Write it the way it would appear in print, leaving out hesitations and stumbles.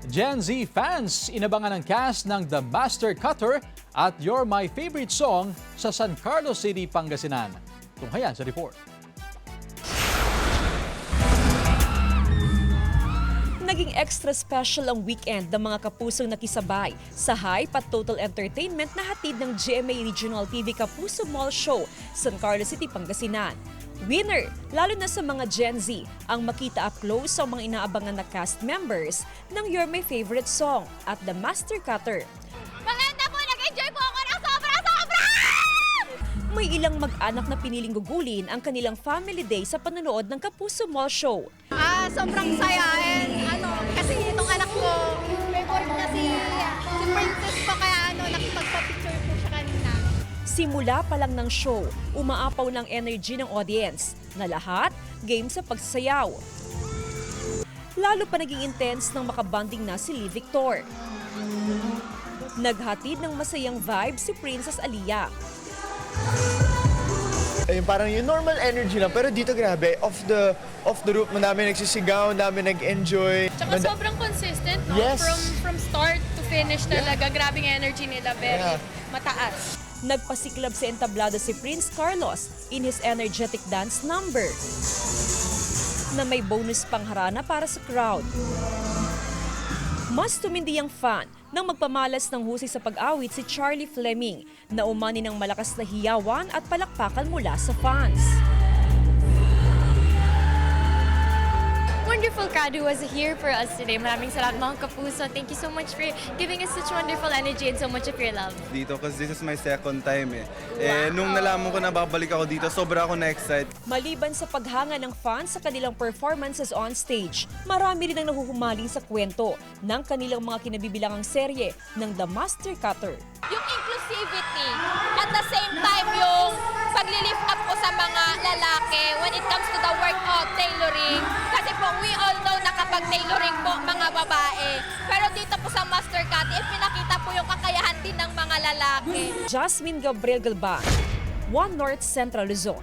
Gen Z fans, inabangan ng cast ng The Master Cutter at You're My Favorite Song sa San Carlos City, Pangasinan. Tunghayan sa report. Naging extra special ang weekend ng mga kapusong nakisabay sa hype at total entertainment na hatid ng GMA Regional TV Kapuso Mall Show, San Carlos City, Pangasinan. Winner, lalo na sa mga Gen Z, ang makita up close sa mga inaabangan na cast members ng You're My Favorite Song at The Master Cutter. Maganda po, nag-enjoy po ako ng sobra-sobra! May ilang mag-anak na piniling gugulin ang kanilang family day sa panonood ng Kapuso Mall Show. Sobrang saya and kasi itong anak ko, favorite niya si Princess pa kaya nakipagpa-picture po siya kanina. Simula pa lang ng show, umaapaw ng energy ng audience na lahat game sa pagsasayaw. Lalo pa naging intense nang makabanding na si Lee Victor. Naghatid ng masayang vibe si Princess Aliyah. Ayun, parang yung normal energy lang, pero dito grabe, off the roof, madami nagsisigaw, madami nag-enjoy. Tsaka sobrang consistent, no? Yes. From start to finish talaga, grabing energy nila, very Yeah. mataas. Nagpasiklab sa entablado si Prince Carlos in his energetic dance number na may bonus pangharana para sa crowd. Mas tumindi ang fan nang magpamalas ng husay sa pag-awit si Charlie Fleming na umani ng malakas na hiyawan at palakpakan mula sa fans. Wonderful crowd who was here for us today. Maraming salamat mga kapuso. Thank you so much for giving us such wonderful energy and so much of your love. Dito kasi this is my second time eh. Nung nalaman ko na babalik ako dito, sobra ako na-excite. Maliban sa paghanga ng fans sa kanilang performances on stage, marami rin ang nahuhumaling sa kwento ng kanilang mga kinabibilangang serye ng The Master Cutter. Yung inclusivity, at the same time yung pag-lift up ko sa mga lalaki when it comes to the work of tailoring. Kasi po, we all know na kapag tailoring po mga babae. Pero dito po sa Master Cut, pinakita po yung kakayahan din ng mga lalaki. Jasmine Gabriel Galban, One North Central Luzon.